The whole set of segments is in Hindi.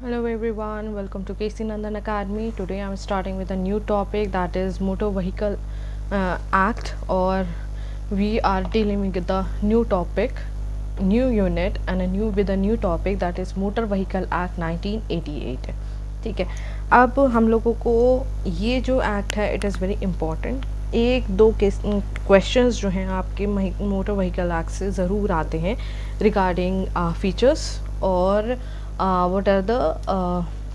Hello everyone, welcome to KC Nandan Academy. Today I'm starting with a new topic, that is Motor Vehicle Act, or we are dealing with the new topic, new unit and a new topic, that is Motor Vehicle Act 1988. ठीक है, अब हम लोगों को ये जो एक्ट है इट इज़ वेरी इम्पॉर्टेंट. एक दो क्वेश्चंस जो हैं आपके मोटर व्हीकल एक्ट से ज़रूर आते हैं रिगार्डिंग फीचर्स और what are the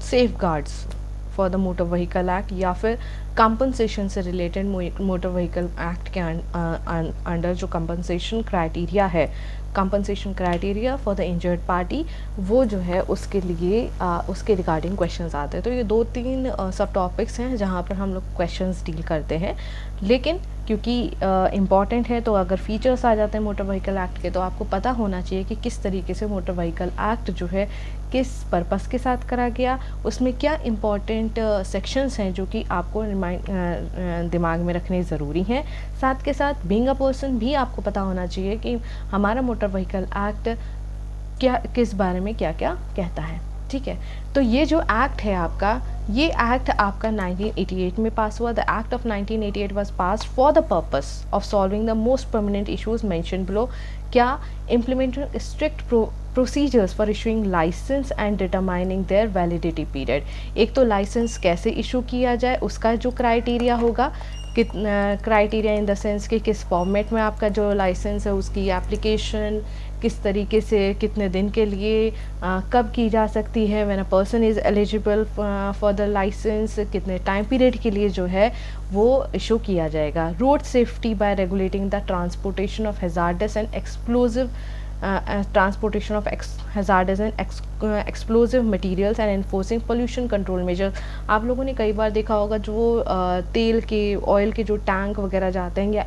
safeguards for the motor vehicle act, या फिर कंपनसेशन से रिलेटेड मोटर व्हीकल एक्ट के अंडर जो कंपनसेशन क्राइटेरिया है, compensation criteria for the injured party, वो जो है उसके लिए उसके रिगार्डिंग क्वेश्चंस आते हैं. तो ये 2-3 सब टॉपिक्स हैं जहाँ पर हम लोग क्वेश्चंस डील करते हैं. लेकिन क्योंकि इम्पॉर्टेंट है, तो अगर फीचर्स आ जाते हैं मोटर व्हीकल एक्ट के, तो आपको पता होना चाहिए कि किस तरीके से मोटर व्हीकल एक्ट जो है किस पर्पस के साथ करा गया, उसमें क्या इम्पॉर्टेंट सेक्शंस हैं जो कि आपको दिमाग में रखने ज़रूरी हैं. साथ के साथ बीइंग अ पर्सन भी आपको पता होना चाहिए कि हमारा मोटर व्हीकल एक्ट क्या, किस बारे में क्या क्या कहता है. ठीक है, तो ये जो एक्ट है आपका, ये एक्ट आपका 1988 में पास हुआ. The act of 1988 was passed for the purpose of solving the most permanent issues mention below. क्या? Implementing strict procedures for issuing licence and determining their validity period. एक तो लाइसेंस कैसे इशू किया जाए, उसका जो क्राइटेरिया होगा, क्राइटेरिया इन द सेंस कि किस फॉर्मेट में आपका जो लाइसेंस है उसकी एप्लीकेशन किस तरीके से, कितने दिन के लिए, कब की जा सकती है, when a person is eligible for the licence, कितने टाइम पीरियड के लिए जो है वो इशू किया जाएगा. Road safety by regulating the transportation of hazardous and explosive transportation of hazardous and explosive materials and enforcing pollution control measures. आप लोगों ने कई बार देखा होगा जो तेल के, ऑयल के जो टैंक वगैरह जाते हैं, या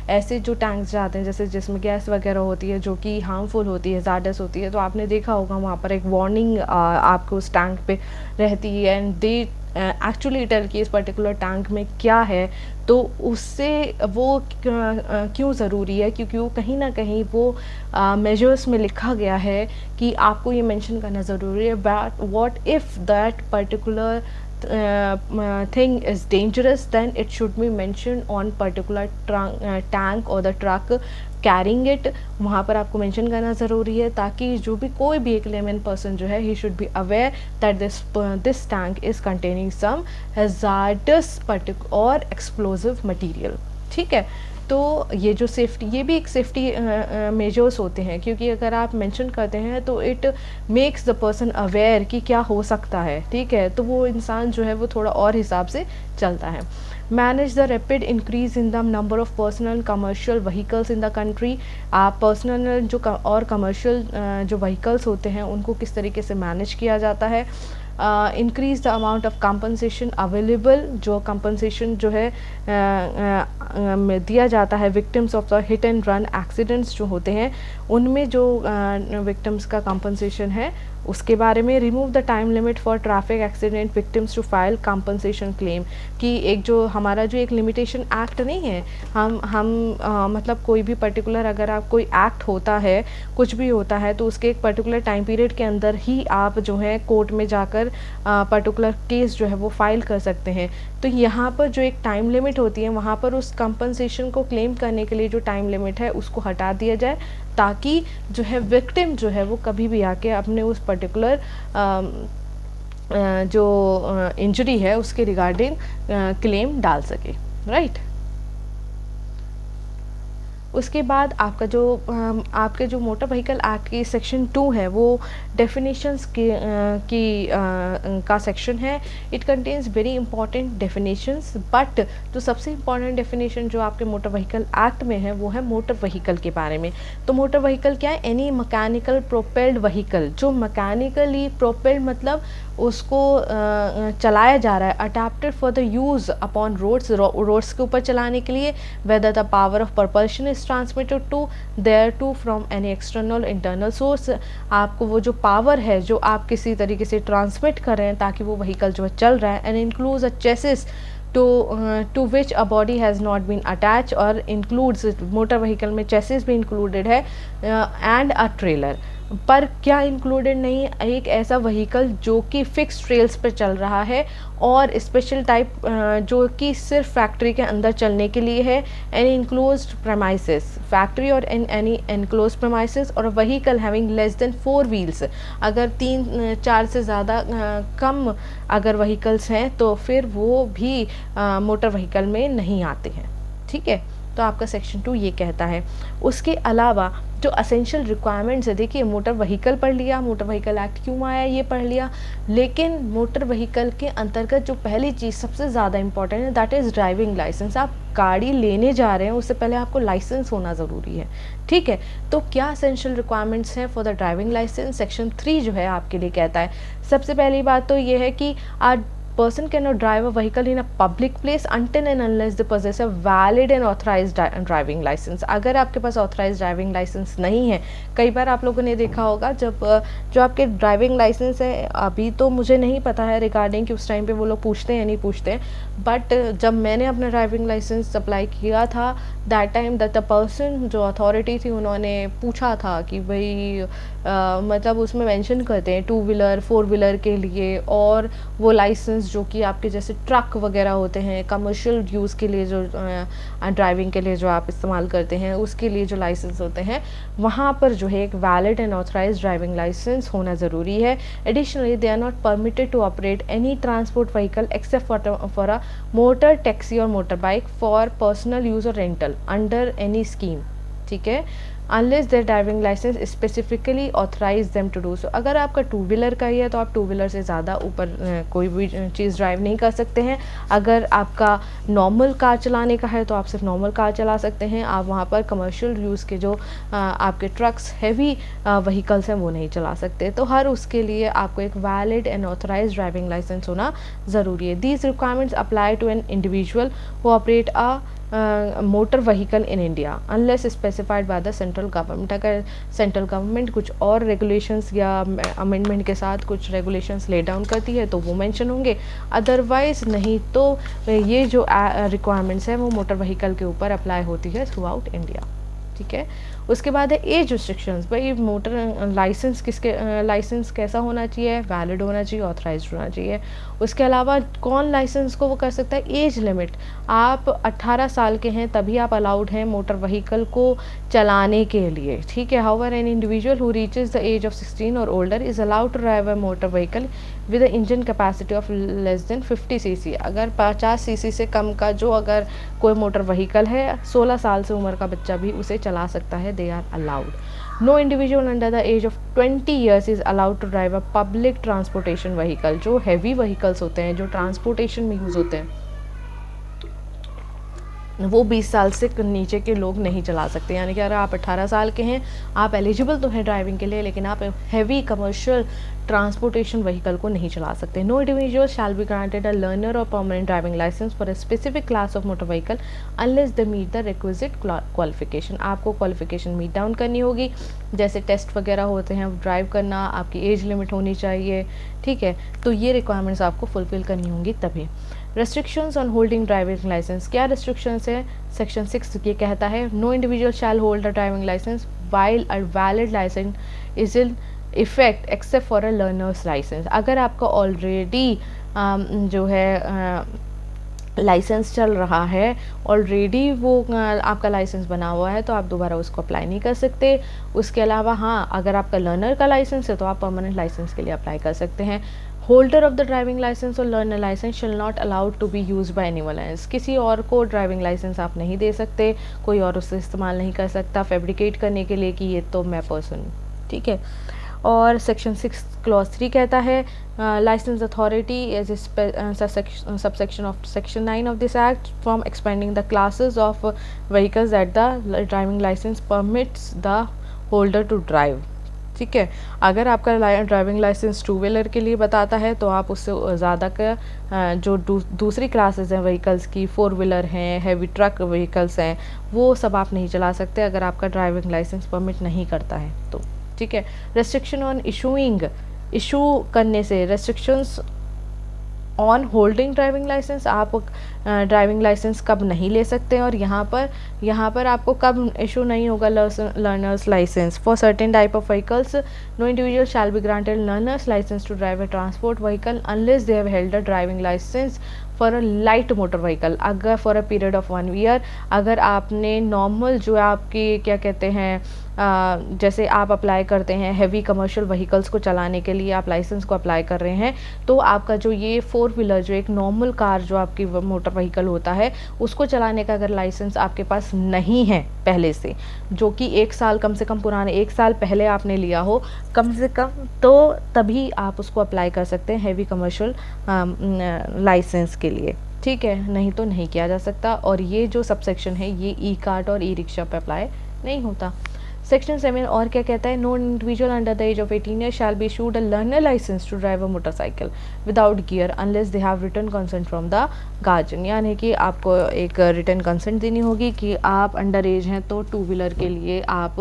ऐसे जो टैंक्स जाते हैं जैसे जिसमें गैस वगैरह होती है जो कि हार्मफुल होती है, हैजार्डस होती है, तो आपने देखा होगा वहाँ पर एक वार्निंग आपको उस टैंक पे रहती है, एंड दे एक्चुअली टेल कि इस पर्टिकुलर टैंक में क्या है. तो उससे वो क्यों ज़रूरी है, क्योंकि वो कहीं ना कहीं वो मेजर्स में लिखा गया है कि आपको ये मेंशन करना ज़रूरी है that what if that particular thing is dangerous, then it should be mentioned on particular tank or the truck carrying it. वहाँ पर आपको मेंशन करना ज़रूरी है ताकि जो भी कोई भी एक लेमन पर्सन जो है, he should be aware that this tank is containing some hazardous or explosive material. ठीक है, तो ये जो सेफ्टी, ये भी एक सेफ्टी मेजर्स होते हैं, क्योंकि अगर आप मेंशन करते हैं तो it makes the person aware कि क्या हो सकता है. ठीक है, तो वो इंसान जो है वो थोड़ा और हिसाब से चलता है. Manage the rapid increase in the number of personal commercial vehicles in the country. आप पर्सनल जो और कमर्शियल जो व्हीकल्स होते हैं उनको किस तरीके से मैनेज किया जाता है. Increase the amount of compensation available. जो कंपनसेशन जो है दिया जाता है victims of the hit and run accidents जो होते हैं, उनमें जो विक्टिम्स का कंपनसेशन है उसके बारे में. Remove the time limit for traffic accident victims to file compensation claim. कि एक जो हमारा जो एक लिमिटेशन एक्ट नहीं है, हम मतलब कोई भी पर्टिकुलर, अगर आप कोई एक्ट होता है, कुछ भी होता है, तो उसके एक पर्टिकुलर टाइम पीरियड के अंदर ही आप जो है कोर्ट में जाकर पर्टिकुलर केस जो है वो फाइल कर सकते हैं. तो यहाँ पर जो एक टाइम लिमिट होती है, वहाँ पर उस कंपनसेशन को क्लेम करने के लिए जो टाइम लिमिट है उसको हटा दिया जाए, ताकि जो है विक्टिम जो है वो कभी भी आके अपने उस पर्टिकुलर जो इंजरी है उसके रिगार्डिंग क्लेम डाल सके. राइट. उसके बाद आपका जो आपके जो मोटर व्हीकल एक्ट की सेक्शन 2 है वो डेफिनेशंस का सेक्शन है. It contains very important definitions, but जो सबसे इंपॉर्टेंट डेफिनेशन जो आपके मोटर व्हीकल एक्ट में है वो है मोटर व्हीकल के बारे में. तो मोटर व्हीकल क्या है? Any mechanical propelled vehicle. जो मैकेनिकली प्रोपेल्ड मतलब उसको चलाया जा रहा है, adapted for the use upon roads के ऊपर चलाने के लिए, whether the power of propulsion is transmitted to thereto from any external internal source. आपको वो जो पावर है जो आप किसी तरीके से ट्रांसमिट कर रहे हैं ताकि वो व्हीकल जो चल रहा है, and includes a chassis to which a body has not been attached, और includes मोटर व्हीकल में चेसिस भी इंक्लूडेड है, एंड अ ट्रेलर. पर क्या इंक्लूडेड नहीं, एक ऐसा व्हीकल जो कि फिक्स रेल्स पर चल रहा है और स्पेशल टाइप जो कि सिर्फ फैक्ट्री के अंदर चलने के लिए है, एनी इनक्लोज्ड प्रेमाइसेस, फैक्ट्री और एनी एनक्लोज प्रेमाइसेस, और vehicle having less than 4 wheels, अगर 3-4 से ज़्यादा कम अगर व्हीकल्स हैं तो फिर वो भी मोटर व्हीकल में नहीं आते हैं। ठीक है, तो आपका सेक्शन 2 ये कहता है। उसके अलावा जो असेंशियल रिक्वायरमेंट्स है, देखिए मोटर व्हीकल पढ़ लिया, मोटर व्हीकल एक्ट क्यों आया ये पढ़ लिया, लेकिन मोटर व्हीकल के अंतर्गत जो पहली चीज़ सबसे ज़्यादा इंपॉर्टेंट है दैट इज़ ड्राइविंग लाइसेंस। आप गाड़ी लेने जा रहे हैं उससे पहले आपको लाइसेंस होना ज़रूरी है। ठीक है, तो क्या असेंशियल रिक्वायरमेंट्स हैं for the driving licence, section 3 जो है आपके लिए कहता है। सबसे पहली बात तो ये है कि आज person cannot drive a vehicle in a public place until and unless they possess a valid and authorized driving license। अगर आपके पास authorized driving license नहीं है, कई बार आप लोगों ने देखा होगा जब जो आपके ड्राइविंग लाइसेंस है, अभी तो मुझे नहीं पता है रिगार्डिंग कि उस टाइम पे वो लोग पूछते हैं या नहीं पूछते, बट जब मैंने अपना ड्राइविंग लाइसेंस अप्लाई किया था that time that the person जो अथॉरिटी थी उन्होंने पूछा था कि भाई मतलब उसमें मेंशन करते हैं 2 व्हीलर 4 व्हीलर के लिए, और वो लाइसेंस जो कि आपके जैसे ट्रक वगैरह होते हैं कमर्शियल यूज़ के लिए जो ड्राइविंग के लिए जो आप इस्तेमाल करते हैं उसके लिए जो लाइसेंस होते हैं, वहाँ पर जो है एक valid and authorised driving licence होना ज़रूरी है। Additionally they are not permitted to operate any transport vehicle except for a motor taxi और motor bike for personal use और रेंटल अंडर एनी स्कीम। ठीक है, unless their driving licence specifically authorise them to do so. अगर आपका 2 व्हीलर का ही है तो आप 2 व्हीलर से ज़्यादा ऊपर कोई भी चीज़ ड्राइव नहीं कर सकते हैं। अगर आपका नॉर्मल कार चलाने का है तो आप सिर्फ नॉर्मल कार चला सकते हैं, आप वहाँ पर कमर्शियल यूज़ के जो आपके ट्रक्स हैवी व्हीकल्स हैं वो नहीं चला सकते। तो हर उसके लिए आपको एक valid and authorize driving licence होना ज़रूरी है। These requirements apply to an individual who operate a motor vehicle in India unless specified by the central government. अगर सेंट्रल गवर्नमेंट कुछ और रेगुलेशंस या अमेंडमेंट के साथ कुछ रेगुलेशंस ले डाउन करती है तो वो मेंशन होंगे, अदरवाइज नहीं तो ये जो रिक्वायरमेंट्स है वो मोटर व्हीकल के ऊपर अप्लाई होती है थ्रू आउट इंडिया। ठीक है, उसके बाद है एज रिस्ट्रिक्शंस। भाई मोटर लाइसेंस लाइसेंस कैसा होना चाहिए, वैलिड होना चाहिए, ऑथराइज्ड होना चाहिए। उसके अलावा कौन लाइसेंस को वो कर सकता है, एज लिमिट, आप 18 साल के हैं तभी आप अलाउड हैं मोटर व्हीकल को चलाने के लिए। ठीक है, however an individual who reaches the age of 16 और older is allowed to drive a motor vehicle with a engine capacity of less than 50 CC. अगर 50 सीसी से कम का जो अगर कोई मोटर व्हीकल है, 16 साल से उम्र का बच्चा भी उसे चला सकता है, they are allowed. No individual under the age of 20 years is allowed to drive a public transportation vehicle. जो हैवी व्हीकल्स होते हैं जो ट्रांसपोर्टेशन में यूज़ होते हैं वो 20 साल से नीचे के लोग नहीं चला सकते। यानी कि अगर आप 18 साल के हैं, आप एलिजिबल तो हैं ड्राइविंग के लिए, लेकिन आप हैवी कमर्शियल ट्रांसपोर्टेशन व्हीकल को नहीं चला सकते। No individual shall be granted a learner और permanent driving licence for a specific class of motor vehicle unless they meet the requisite qualification. आपको क्वालिफिकेशन मीट डाउन करनी होगी, जैसे टेस्ट वगैरह होते हैं ड्राइव करना, आपकी एज लिमिट होनी चाहिए। ठीक है, तो ये रिक्वायरमेंट्स आपको फुलफिल करनी होंगी तभी। Restrictions on holding driving licence, क्या रेस्ट्रिक्शंस है, सेक्शन 6 ये कहता है no individual shall hold a driving licence while a valid licence is in effect except for a learner's licence. अगर आपका ऑलरेडी जो है लाइसेंस चल रहा है, ऑलरेडी वो आपका लाइसेंस बना हुआ है, तो आप दोबारा उसको अप्लाई नहीं कर सकते। उसके अलावा हाँ, अगर आपका लर्नर का लाइसेंस है तो आप परमानेंट लाइसेंस के लिए अप्लाई कर सकते हैं। Holder of the driving licence और learner licence shall not allowed to be use by anyone else. किसी और को ड्राइविंग लाइसेंस आप नहीं दे सकते, कोई और उससे इस्तेमाल नहीं कर सकता फैब्रिकेट करने के लिए कि ये तो मैं पर्सन। ठीक है, और सेक्शन 6 क्लॉज 3 कहता है licence authority as subsection of section 9 of this act from expending the classes of vehicles at the driving licence permits the holder to drive. ठीक है, अगर आपका ड्राइविंग लाइसेंस 2 व्हीलर के लिए बताता है तो आप उससे ज़्यादा का जो दूसरी क्लासेस हैं व्हीकल्स की, 4 व्हीलर हैं, हैवी ट्रक व्हीकल्स हैं, वो सब आप नहीं चला सकते अगर आपका ड्राइविंग लाइसेंस परमिट नहीं करता है तो। ठीक है, रेस्ट्रिक्शन ऑन इशू करने से, restrictions on holding driving licence, आप ड्राइविंग लाइसेंस कब नहीं ले सकते हैं, और यहाँ पर आपको कब इशू नहीं होगा learner's licence. For certain type of vehicles no individual shall be granted learner's licence to drive a transport vehicle unless they have held a driving licence for a light motor vehicle, अगर for a period of 1 year, अगर आपने नॉर्मल जो आपकी क्या कहते हैं जैसे आप अप्लाई करते हैं हैवी कमर्शियल व्हीकल्स को चलाने के लिए, आप लाइसेंस को अप्लाई कर रहे हैं, तो आपका जो ये 4 व्हीलर जो एक नॉर्मल कार जो आपकी मोटर व्हीकल होता है उसको चलाने का अगर लाइसेंस आपके पास नहीं है पहले से, जो कि 1 साल कम से कम पुराने 1 साल पहले आपने लिया हो कम से कम, तो तभी आप उसको अप्लाई कर सकते हैं हैवी कमर्शियल लाइसेंस के लिए, ठीक है, नहीं तो नहीं किया जा सकता। और ये जो सबसेक्शन है ये ई कार्ट और ई रिक्शा पे अप्लाई नहीं होता। सेक्शन 7 और क्या कहता है, no individual under the age of 18 year shall be issued a learner licence to drive a motorcycle without gear unless they have written consent from the guardian, यानी कि आपको एक रिटन कंसेंट देनी होगी कि आप अंडर एज हैं, तो 2 व्हीलर के लिए आप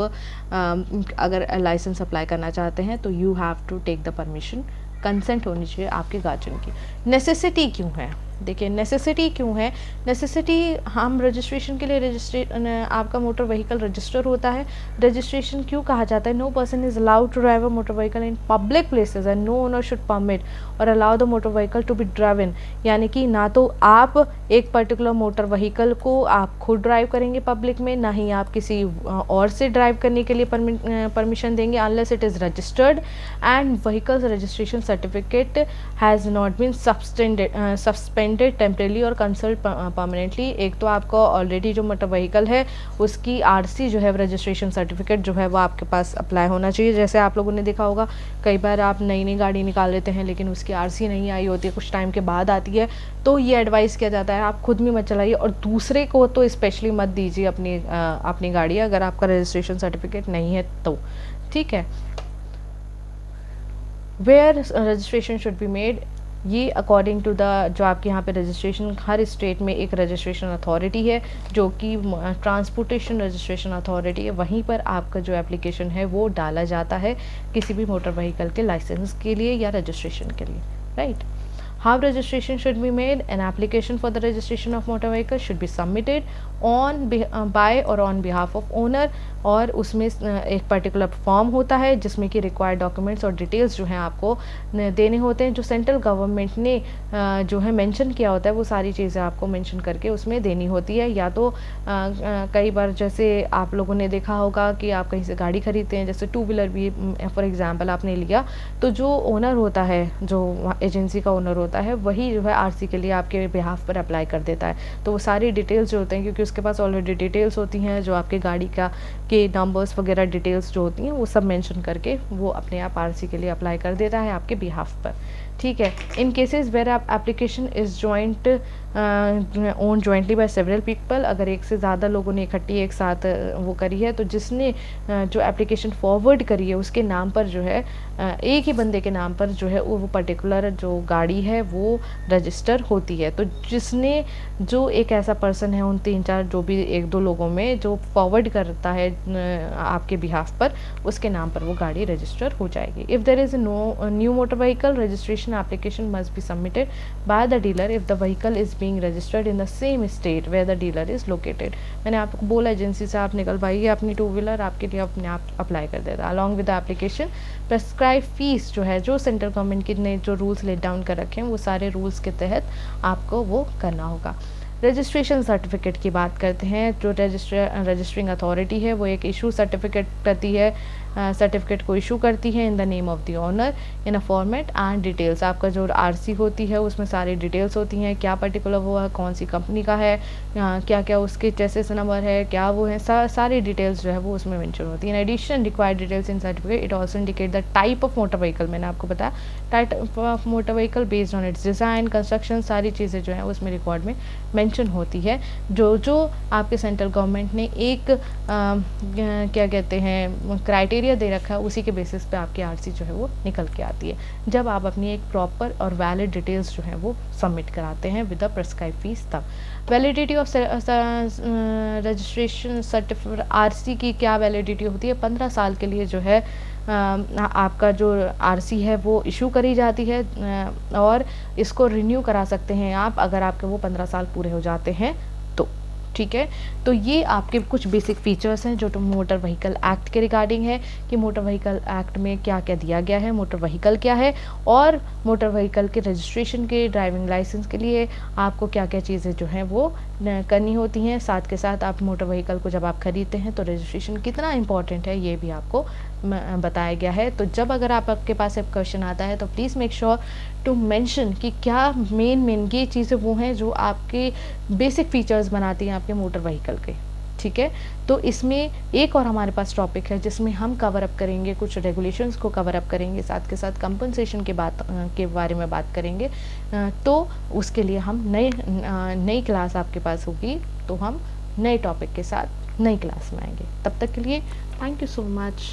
अगर लाइसेंस अप्लाई करना चाहते हैं तो you have to take the permission, consent होनी चाहिए आपके गार्जियन की। नेसेसिटी क्यों है, देखिए नेसेसिटी क्यों है, नेसेसिटी हम रजिस्ट्रेशन के लिए आपका मोटर व्हीकल रजिस्टर होता है, रजिस्ट्रेशन क्यों कहा जाता है, no person is allowed to drive a motor vehicle in public places and no owner should permit और allow the motor vehicle to be driven, यानी कि ना तो आप एक पर्टिकुलर मोटर व्हीकल को आप खुद ड्राइव करेंगे पब्लिक में, ना ही आप किसी और से ड्राइव करने के लिए परमिशन देंगे unless it is registered and vehicles registration certificate has not been suspended temporarily और कंसल्ट परमानेंटली। एक तो आपको ऑलरेडी जो मोटर व्हीकल है उसकी आरसी जो है रजिस्ट्रेशन सर्टिफिकेट जो है वो आपके पास अप्लाई होना चाहिए। जैसे आप लोगों ने देखा होगा कई बार आप नई नई गाड़ी निकाल लेते हैं लेकिन उसकी आरसी नहीं आई होती है, कुछ टाइम के बाद आती है, तो ये एडवाइस किया जाता है आप खुद भी मत चलाइए और दूसरे को तो स्पेशली मत दीजिए अपनी गाड़ी अगर आपका रजिस्ट्रेशन सर्टिफिकेट नहीं है तो, ठीक है। Where registration should be made, ये अकॉर्डिंग टू द जो आपके यहाँ पे रजिस्ट्रेशन, हर स्टेट में एक रजिस्ट्रेशन अथॉरिटी है जो कि ट्रांसपोर्टेशन रजिस्ट्रेशन अथॉरिटी है, वहीं पर आपका जो एप्लीकेशन है वो डाला जाता है किसी भी मोटर व्हीकल के लाइसेंस के लिए या रजिस्ट्रेशन के लिए, right. How registration should be made? An application for the registration of motor vehicle should be submitted by or on behalf of owner, और उसमें एक पर्टिकुलर फॉर्म होता है जिसमें कि रिक्वायर्ड डॉक्यूमेंट्स और डिटेल्स जो हैं आपको देने होते हैं, जो सेंट्रल गवर्नमेंट ने जो है मेंशन किया होता है वो सारी चीज़ें आपको मेंशन करके उसमें देनी होती है। या तो कई बार जैसे आप लोगों ने देखा होगा कि आप कहीं से गाड़ी खरीदते हैं, जैसे 2 व्हीलर भी फॉर एग्जांपल आपने लिया, तो जो ओनर होता है, जो एजेंसी का ओनर होता है, वही जो है आरसी के लिए आपके बिहाफ पर अप्लाई कर देता है। तो वो सारी डिटेल्स जो होते हैं, क्योंकि उसके पास ऑलरेडी डिटेल्स होती हैं, जो आपके गाड़ी का के नंबर्स वगैरह डिटेल्स जो होती हैं वो सब मेंशन करके वो अपने आप आरसी के लिए अप्लाई कर देता है आपके बिहाफ पर, ठीक है। In cases where application is joint own jointly by several people, अगर एक से ज़्यादा लोगों ने इकट्ठी एक साथ वो करी है, तो जिसने जो एप्लीकेशन फॉरवर्ड करी है उसके नाम पर जो है एक ही बंदे के नाम पर जो है वो पर्टिकुलर जो गाड़ी है वो रजिस्टर होती है। तो जिसने जो एक ऐसा पर्सन है उन 3-4 जो भी 1-2 लोगों में जो फॉरवर्ड करता है आपके बिहाफ पर, उसके नाम पर वो गाड़ी रजिस्टर हो जाएगी। If there is no new motor vehicle registration application must be submitted by the dealer if the vehicle is being registered in the same state where the dealer is located। मैंने आपको बोला एजेंसी से आप निकलवाइए अपनी 2 व्हीलर, आपके लिए अपने आप अप्लाई कर देता। Along with the application prescribe fees जो है, जो सेंट्रल गवर्नमेंट के ने जो रूल्स लेट डाउन कर रखे हैं वो सारे रूल्स के तहत आपको वो करना होगा। रजिस्ट्रेशन सर्टिफिकेट की बात करते हैं। जो रजिस्टरिंग अथॉरिटी है वो एक इशू सर्टिफिकेट करती है, सर्टिफिकेट को इशू करती है in the name of the owner in a format and details. आपका जो आरसी होती है उसमें सारी डिटेल्स होती हैं, क्या पर्टिकुलर वो है, कौन सी कंपनी का है, क्या क्या उसके चेसिस नंबर है, क्या वो है, सारी डिटेल्स जो है वो उसमें मेंशन होती है। In addition required details in certificate it also indicate the type of motor vehicle, मैंने आपको बताया type of motor vehicle based on its design construction, सारी चीज़ें जो है उसमें रिकॉर्ड में मेंशन होती है। जो आपके सेंट्रल गवर्नमेंट ने एक क्या कहते हैं क्राइटेरिया क्राइटेरिया दे रखा है उसी के बेसिस पे आपकी आरसी जो है वो निकल के आती है, जब आप अपनी एक प्रॉपर और वैलिड डिटेल्स जो है वो सबमिट कराते हैं विद द प्रेस्क्राइब फीस। तब validity of registration certificate, RC की क्या वैलिडिटी होती है, 15 साल के लिए जो है आपका जो आरसी है वो इशू करी जाती है, और इसको रिन्यू करा सकते हैं आप अगर आपके वो 15 साल पूरे हो जाते हैं तो। ठीक है, तो ये आपके कुछ बेसिक फीचर्स हैं जो मोटर व्हीकल एक्ट के रिगार्डिंग है कि मोटर व्हीकल एक्ट में क्या क्या दिया गया है, मोटर व्हीकल क्या है, और मोटर व्हीकल के रजिस्ट्रेशन के, ड्राइविंग लाइसेंस के लिए आपको क्या क्या चीज़ें जो हैं वो करनी होती हैं। साथ के साथ आप मोटर व्हीकल को जब आप खरीदते हैं तो रजिस्ट्रेशन कितना इंपॉर्टेंट है ये भी आपको बताया गया है। तो जब अगर आपके पास एक क्वेश्चन आता है तो please make sure to mention कि क्या मेन ये चीज़ें वो हैं जो आपके बेसिक फीचर्स बनाती हैं आपके मोटर व्हीकल के। ठीक है, तो इसमें एक और हमारे पास टॉपिक है जिसमें हम कवर अप करेंगे, कुछ रेगुलेशंस को कवर अप करेंगे, साथ के साथ कंपनसेशन के बारे में बात करेंगे। तो उसके लिए हम नई क्लास आपके पास होगी, तो हम नए टॉपिक के साथ नई क्लास में आएंगे। तब तक के लिए थैंक यू सो मच।